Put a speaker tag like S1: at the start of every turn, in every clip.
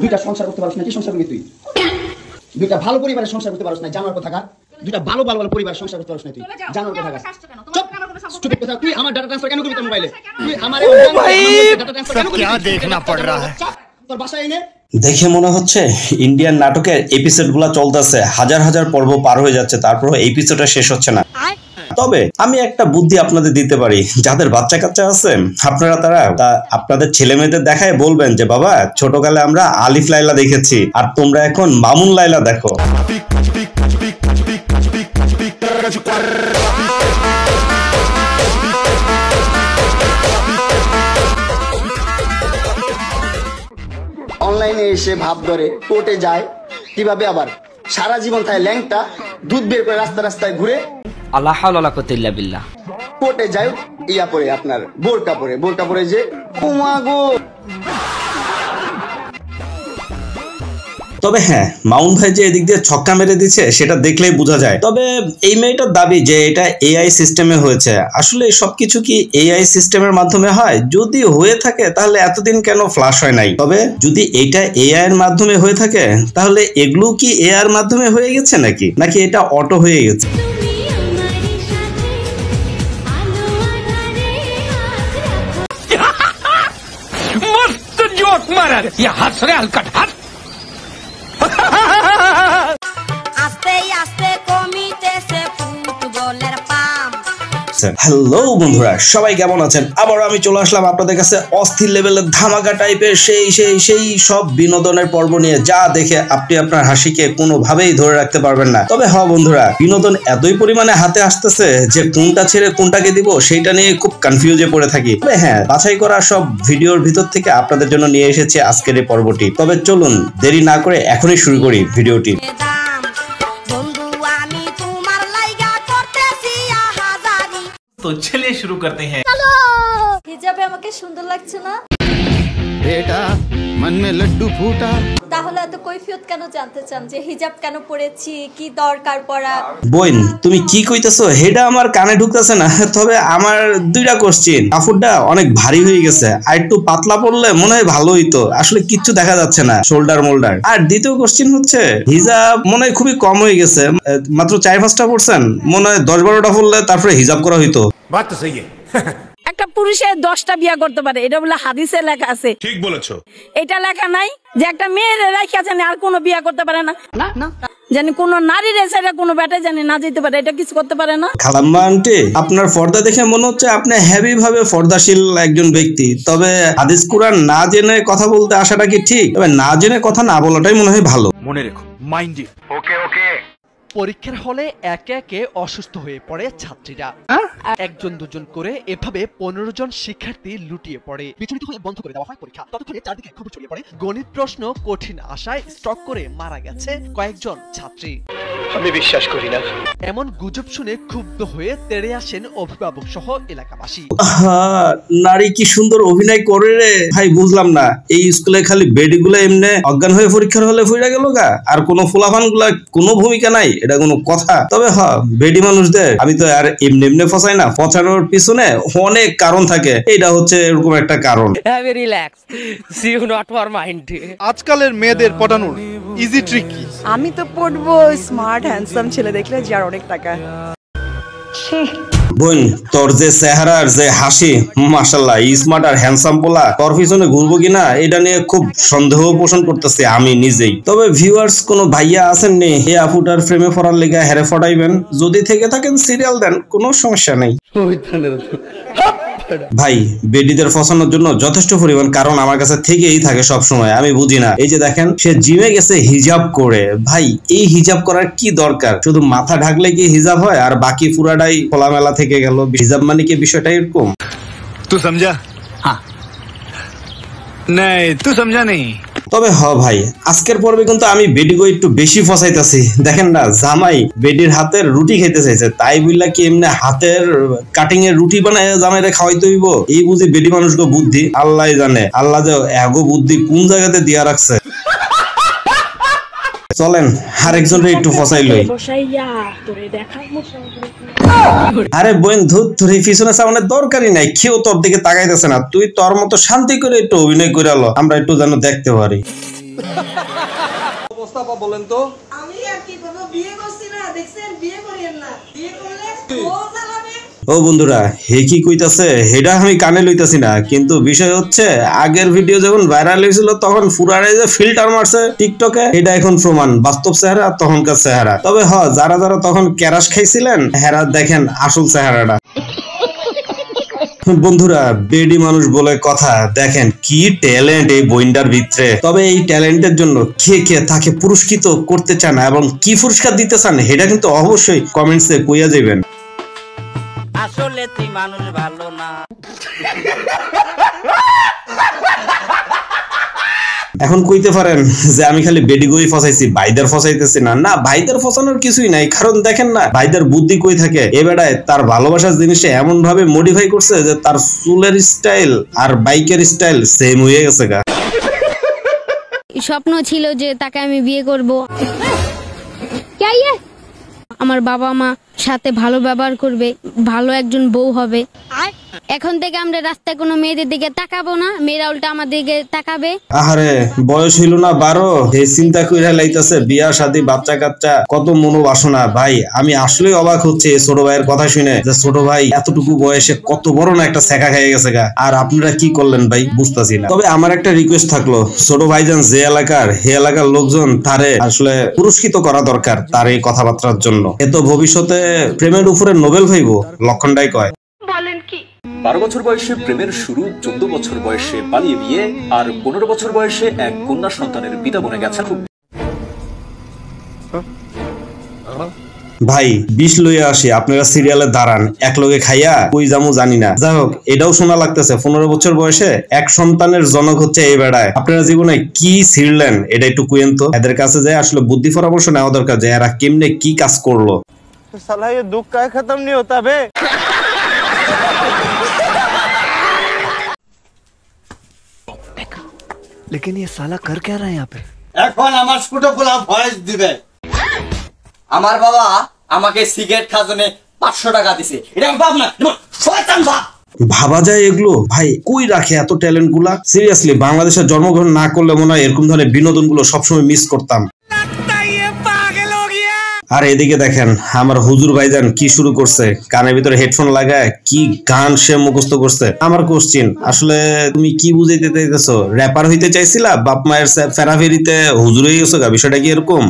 S1: দুইটা সংসার করতে পারছ না, কি সংসার করবি তুই? দুইটা ভালো পরিবারের সংসার করতে পারছ না, জানোয়ার কোথাকার। দুইটা ভালো ভালো ভালো পরিবারের সংসার করতে পারছ না তুই, জানোয়ার কোথাকার। স্টুপিড কথা, তুই আমার ডাটা ট্রান্সফার কেন করবি তোর মোবাইলে? তুই আমার ডাটা ট্রান্সফার কেন করবি? क्या देखना पड़ रहा है? তোর বাসায় এনে
S2: দেখে মনে হচ্ছে ইন্ডিয়ান নাটকের এপিসোডগুলো চলতেছে, হাজার হাজার পর্ব পার হয়ে যাচ্ছে, তারপর এপিসোডটা শেষ হচ্ছে না। তবে আমি একটা বুদ্ধি আপনাদের দিতে পারি, যাদের বাচ্চা কাচ্চা আছে আপনারা আপনাদের ছেলে মেয়েদের দেখায় বলবেন যে বাবা ছোটকালে আমরা আলিফ লাইলা দেখেছি আর তোমরা এখন মামুন লাইলা দেখো।
S1: অনলাইনে এসে ভাব ধরে কোর্টে যায়, কিভাবে আবার সারা জীবন তাই ল্যাংটা দুধ বের করে রাস্তা রাস্তায় ঘুরে
S3: আল্লাহ হাওলা ওয়ালা কুওয়াতা ইল্লা বিল্লাহ
S1: কোর্টে যায় ইয়া পরে আপনার বোরকা পরে যে কুমাগো।
S2: তবে হ্যাঁ, মাউন ভাই যে এদিক দিয়ে ছক্কা মেরে দিচ্ছে সেটা দেখলেই বোঝা যায়। তবে এই মেয়েটার দাবি যে এটা এআই সিস্টেমে হয়েছে, আসলে সবকিছু কি এআই সিস্টেমের মাধ্যমে হয়? যদি হয়ে থাকে তাহলে এতদিন কেন ফ্লাশ হয় নাই? তবে যদি এটা এআই এর মাধ্যমে হয়ে থাকে তাহলে এগুলো কি এআই এর মাধ্যমে হয়ে গেছে নাকি এটা অটো হয়ে গেছে?
S3: मस्त जोक मारा ये हंस रे हलकट हंस।
S2: হ্যালো বন্ধুরা, সবাই কেমন আছেন? আবার আমি চলে আসলাম আপনাদের কাছে অস্থির লেভেলের ধামাকা টাইপের সেই সব বিনোদনের পর্ব নিয়ে, যা দেখে আপনি আপনার হাসিকে কোনোভাবেই ধরে রাখতে পারবেন না। তবে হ্যাঁ বন্ধুরা, বিনোদন এতই পরিমাণে হাতে আসতেছে যে কোনটা ছেড়ে কোনটাকে দিব সেটা নিয়ে খুব কনফিউজে পড়ে থাকি। তবে হ্যাঁ, বাছাই করা সব ভিডিওর ভিতর থেকে আপনাদের জন্য নিয়ে এসেছি আজকের এই পর্বটি। তবে চলুন দেরি না করে এখনই শুরু করি ভিডিওটি।
S4: तो चलिए शुरू करते हैं।
S5: হিজাবে আমাকে সুন্দর লাগছে না?
S6: बेटा मन में लड्डू फूटा।
S5: তাহলে এত কৈফিয়ত কেন জানতে চান যে হিজাব কেন পরেছি, কি দরকার পড়া?
S2: বোন তুমি কি কইতেছো হেডা আমার কানে ঢুকতেছে না। তবে আমার দুইটা কোশ্চেন, কাপড়টা অনেক ভারী হয়ে গেছে, আর একটু পাতলা পড়লে মনে হয় ভালো হইতো, আসলে কিচ্ছু দেখা যাচ্ছে না শোল্ডার মোল্ডার। আর দ্বিতীয় কোশ্চেন হচ্ছে হিজাব মনে হয় খুবই কম হয়ে গেছে, মাত্র 4-5টা পড়ছেন, মনে হয় 10-12টা পড়লে তারপরে হিজাব করা হইতো।
S4: बात तो सही है।
S7: একটা পুরুষে 10টা বিয়ে করতে পারে, এটা বলে হাদিসে লেখা আছে।
S4: ठीक বলেছো।
S7: এটা লেখা নাই যে একটা মেয়ের রাখিয়া জানি আর কোনো বিয়ে করতে পারে না, না জানি কোন নারীর এসে কোনো বেটা জানি না যেতে পারে, এটা কিছু করতে পারে না।
S2: খালাম্মা আন্টি, আপনার পর্দা দেখে মনে হচ্ছে আপনি হেভি ভাবে পর্দাশীল একজন ব্যক্তি। তবে হাদিস কুরআন না জেনে কথা বলতে আসাটা কি ঠিক? তবে না জেনে কথা না বলাটাই মনে হয় ভালো।
S4: মনে রেখো, মাইন্ড ইট। ওকে।
S8: পরীক্ষার হলে একে একে অসুস্থ হয়ে পড়ে ছাত্রীরা। একজন দুজন করে এভাবে 15 জন শিক্ষার্থী লুটিয়ে পড়ে। বিচলিত হয়ে বন্ধ করে দেওয়া হয় পরীক্ষা। ততক্ষণে চারদিকে খবর ছড়িয়ে পড়ে গণিত প্রশ্ন কঠিন আশায় স্ট্রোক করে মারা গেছে কয়েকজন ছাত্রী।
S4: আমি বিশ্বাস করি না।
S8: এমন গুজব শুনে ক্ষুব্ধ হয়ে তেড়ে আসেন অভিভাবক সহ এলাকাবাসী।
S2: নারী কি সুন্দর অভিনয় করে রে ভাই, বুঝলাম না এই স্কুলে খালি বেডিগুলো এমনি অজ্ঞান হয়ে পরীক্ষার হলে ফিরে গেল গা, আর কোনো ফুলাফান গুলা কোনো ভূমিকা নাই, এটা কোনো কথা? তবে হ্যাঁ, বেডি মানুষদের আমি তো আর এমনি ফসাই না, ফসানোর পিছনে অনেক কারণ থাকে, এটা হচ্ছে এরকম একটা কারণ।
S7: Relax, see you not for mind.
S6: আজকালের মেয়েদের পটানোর ইজি ট্রিক কি?
S9: আমি তো পড়বো স্মার্ট হ্যান্ডসাম ছেলে দেখলে যার অনেক টাকা।
S2: বোন তোর যে চেহারা আর যে হাসি, মাশাআল্লাহ, স্মার্ট আর হ্যান্ডসাম পোলা তোর পিছনে ঘুরবো কিনা এটা নিয়ে খুব সন্দেহ পোষণ করতেছি আমি নিজেই। তবে ভিউয়ার্স কোন ভাইয়া আছেন নি এই আপুটার প্রেমে পড়ার লেগা হেরে ফটাইবেন? যদি থেকে থাকেন সিরিয়াল দেন, কোনো সমস্যা নেই। ভাই বেডিদের ফসানোর জন্য যথেষ্ট পরিমাণ কারণ আমার কাছে থেকেই থাকে সব সময়, আমি বুঝি না। এই যে দেখেন, সে জিমে গেছে হিজাব করে। ভাই এই হিজাব করার কি দরকার? শুধু মাথা ঢাকলে কি হিজাব হয় আর বাকি পুরাটাই খোলামেলা থেকে গেল? হিজাব মানে কি বিষয়টা এরকম?
S4: तू समझा? हाँ। नहीं तू समझा नहीं।
S2: তবে হ ভাই, আজকের পর্বে কিন্তু আমি বেডিগো একটু বেশি ফসাইতেছি। দেখেন না, জামাই বেডির হাতের রুটি খেতে চাইছে, তাই বুঝলা কি এমনি হাতের কাটিং এর রুটি বানায় জামাইরে খাওয়াইতে হইব? এই বুঝি বেডি মানুষকে বুদ্ধি, আল্লাহ জানে। আল্লাহ যে এগো বুদ্ধি কোন জায়গাতে দিয়া রাখছে। চলেন আরেকজনের একটু ফসাই লই। আরে বোন ধুত, তোর পিছনে সামনের দরকারই নাই, কেউ তোর দিকে তাকাইতেছে না, তুই তোর মতো শান্তি করে একটু অভিনয় করে আলো, আমরা একটু যেন দেখতে পারি।
S10: অবস্থা আপা বলেন তো।
S9: আমি আর কি করব, বিয়ে করছি না, দেখছেন, বিয়ে করিয়েন না, বিয়ে করলে ও চালাবে।
S2: ও বন্ধুরা, হে কি কইতাছে হেডা আমি কানে লইতাছি না, কিন্তু বিষয় হচ্ছে আগের ভিডিও যখন ভাইরাল হয়েছিল তখন ফুরারে যে ফিল্টার মারছে টিকটকে, এটা এখন প্রমাণ বাস্তব চেহারা তখনকার চেহারা। তবে যারা যারা তখন ক্যারাশ খাইছিলেন হেরা দেখেন আসল চেহারাটা। বন্ধুরা, বেডি মানুষ বলে কথা, দেখেন কি ট্যালেন্ট এই বইন্ডার ভিতরে। তবে এই ট্যালেন্টের জন্য কে তাকে পুরস্কৃত করতে চান এবং কি পুরস্কার দিতে চান এটা কিন্তু অবশ্যই কমেন্টসে কইয়া যাবেন।
S11: আসলে তুই মানুষ ভালো না।
S2: এখন কইতে পারেন যে আমি খালি বেডিগোই ফসাইছি, ভাইদের ফসাইতেছি না। না, ভাইদের ফসানোর কিছুই নাই, কারণ দেখেন না ভাইদের বুদ্ধি কই থাকে। এ বেড়ায় তার ভালোবাসার জিনিসটা এমন ভাবে মডিফাই করছে যে তার চুলের স্টাইল আর বাইকের স্টাইল সেম হয়ে গেছে গা।
S12: স্বপ্ন ছিল যে তাকে আমি বিয়ে করব, আমার বাবা মা সাথে ভালো ব্যবহার করবে, ভালো একজন বউ হবে। এখন থেকে আমরা রাস্তায় কোনো মেয়েদের দিকে তাকাবো না, মেয়েরা উল্টা আমার দিকে তাকাবে।
S2: আহারে, বয়স হইল না 12, এই চিন্তা কইরা লাইতাছে বিয়া শাদী বাচ্চা কাচ্চা, কত মনোবাসনা। ভাই আমি আসলে অবাক হচ্ছে ছোট ভাইয়ের কথা শুনে, যে ছোট ভাই এতটুকু বয়সে কত বড় না একটা ছেঁকা খেয়ে গেছে গা। আর আপনারা কি করলেন ভাই বুঝতাছি না। তবে আমার একটা রিকোয়েস্ট থাকলো, ছোট ভাইজান যে এলাকার, হে এলাকার লোকজন তারে আসলে পুরস্কৃত করা দরকার তার এই কথাবার্তার জন্য। এত ভবিষ্যতে প্রেমের উপরে নোবেল পাইব লক্ষণটাই কয়।
S13: বলেন কি? 12 বছর বয়সে প্রেমের শুরু, 14 বছর বয়সে পালিয়ে বিয়ে, আর 15 বছর বয়সে এক কন্যা সন্তানের পিতা বনে গেছেন।
S2: ভাই 20 লইয়া আসি, আপনারা সিরিয়ালে দাঁড়ান, এক লগে খাইয়া কই যামু জানি না। যাই হোক, এটাও শোনা লাগতেছে 15 বছর বয়সে এক সন্তানের জনক হচ্ছে এই বেড়ায়। আপনারা জীবনে কি ছিড়লেন এটা একটু কুয়েন তো। এদের কাছে যায় আসলে বুদ্ধি পরামর্শ নেওয়া দরকার যে এরা কেমনে কি কাজ করলো।
S14: साला ये दुख का खत्म नहीं होता बे।
S10: लेकिन ये साला कर क्या रहा है यहाँ पे?
S15: এখন আমার ছোট পোলা ভয়েস দিবে। আমার বাবা আমাকে সিগারেট খাওয়ার জন্য 500 টাকা দিছে। এটা বাপ না, শয়তান বাপ।
S2: ভাবা যায় এগুলো? ভাই কই রাখে এত ট্যালেন্ট গুলা? সিরিয়াসলি বাংলাদেশে জন্মগ্রহণ না করলে মনে হয় এরকম ধরনের বিনোদন গুলো সবসময় মিস করতাম। আর এদিকে দেখেন আমার হুজুর ভাইজান কি শুরু করছে, কানের ভিতরে হেডফোন লাগায় কি গান সে মুখস্থ করছে। আমার কোশ্চিন, আসলে তুমি কি বুঝাইতে চাইতেছো? র্যাপার হইতে চাইছিলা, বাপ মায়ের ফেরাফেরিতে হুজুর হয়ে গেছো গা? বিষয়টা কি এরকম?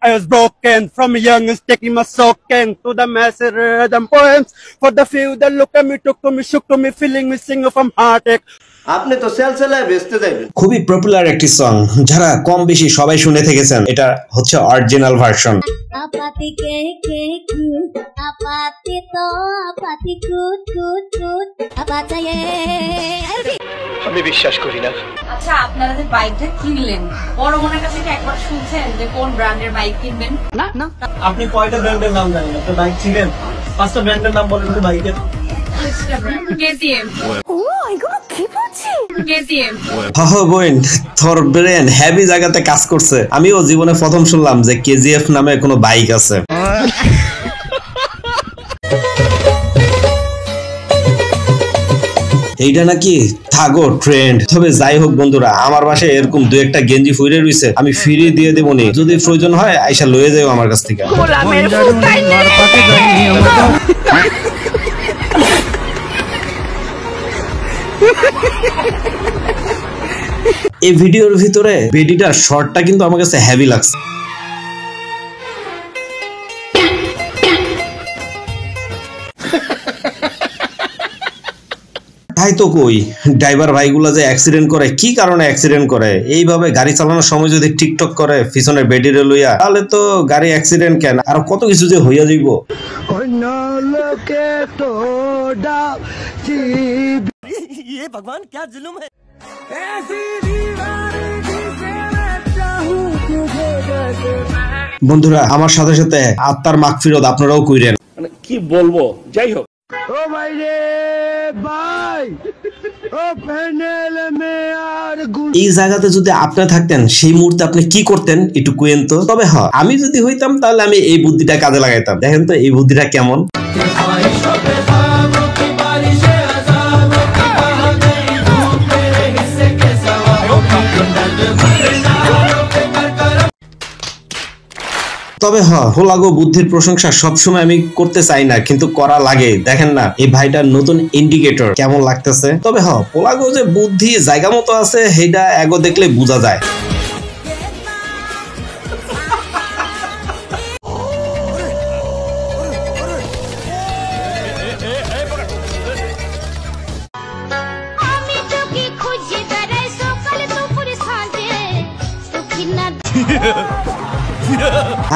S14: I was broken from a young age, taking my soaking to the massive rhythm poems. For the few that look at me, took to me, shook to me, feeling me, singing from heartache.
S15: আপনি তো সেলসেলায় বেচতে যাবেন।
S2: খুবই popular একটি song, যারা কম বেশি সবাই শুনে থেকেছেন। এটা হচ্ছে অরিজিনাল ভার্সন।
S12: আপাতি কে কে কুত, আপাতি তো আপাতি কুত কুত কুত, আপাতায়ে।
S4: আমি বিশ্বাস করি না।
S16: আচ্ছা, আপনারা যে বাইকটা কিনলেন, বড় বোনের কাছে কি একবার শুনছেন যে কোন ব্র্যান্ডের বাইক কিনবেন? না না।
S14: আপনি কয়টা ব্র্যান্ডের নাম জানেন? আপনি বাইক চিনেন? 5টা ব্র্যান্ডের নাম বলেন তো বাইকের।
S16: কেটিএম। ও এগুলো কি বলছি? কেটিএম।
S2: বোন, তোর ব্রেন হেভি জায়গাতে কাজ করছে। আমিও জীবনে প্রথম শুনলাম যে কেজিএফ নামে কোনো বাইক আছে। এইটা নাকি থাকো ট্রেন্ড। তবে যাই হোক বন্ধুরা, আমার বাসায় এরকম 2-1টা গেঞ্জি ফুইরে রইছে, আমি ফ্রি দিয়ে দেবো নি। যদি প্রয়োজন হয় আইসা লয়ে যাও আমার কাছ থেকে। এই ভিডিওর ভিতরে বেডিটার শর্টটা কিন্তু আমার কাছে হেভি লাগছে। তাই তো কই, ড্রাইভার ভাইগুলা যে অ্যাক্সিডেন্ট করে, কি কারণে অ্যাক্সিডেন্ট করে? এইভাবে গাড়ি চালানোর সময় যদি টিকটক করে পিছনে বেডিরে লইয়া, তাহলে তো গাড়ি অ্যাক্সিডেন্ট কেন, আর কত কিছু যে হইয়া যাইব।
S14: ये भगवान क्या जुल्म है।
S2: বন্ধুরা, আমার সাথে সাথে আত্মার মাগফিরাত আপনারাও কইরেন।
S14: মানে কি বলবো, যাই হোক।
S15: ও ভাই রে ভাই, ও প্যানেল মে আর
S2: এই জায়গাতে যদি আপনি থাকতেন, সেই মুহূর্তে আপনি কি করতেন একটু কুয়েন তো। তবে হ্যাঁ, আমি যদি হইতাম তাহলে আমি এই বুদ্ধিটা কাজে লাগাইতাম। দেখেন তো এই বুদ্ধিটা কেমন। তবে হোলাগো বুদ্ধির প্রশংসা সবসময় আমি করতে চাই না, কিন্তু করা লাগে। দেখেন না এই ভাইটার নতুন ইন্ডিকেটর কেমন লাগতেছে। তবে হোলাগো যে বুদ্ধি জায়গা মতো আছে সেইটা এগো দেখলে বোঝা যায়।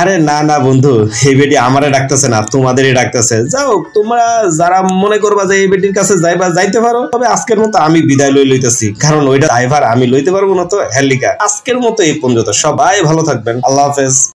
S2: আরে না না বন্ধু, এই বেটি আমারে ডাকতেছে না, তোমাদেরই ডাকতেছে। যাও তোমরা যারা মনে করবা যে এই বেটির কাছে যাইবা যাইতে পারো, তবে আজকের মতো আমি বিদায় লইতেছি, কারণ ওইটা ড্রাইভার আমি লইতে পারবো না। তো হেলিকা আজকের মতো এই পর্যন্ত, সবাই ভালো থাকবেন, আল্লাহ হাফেজ।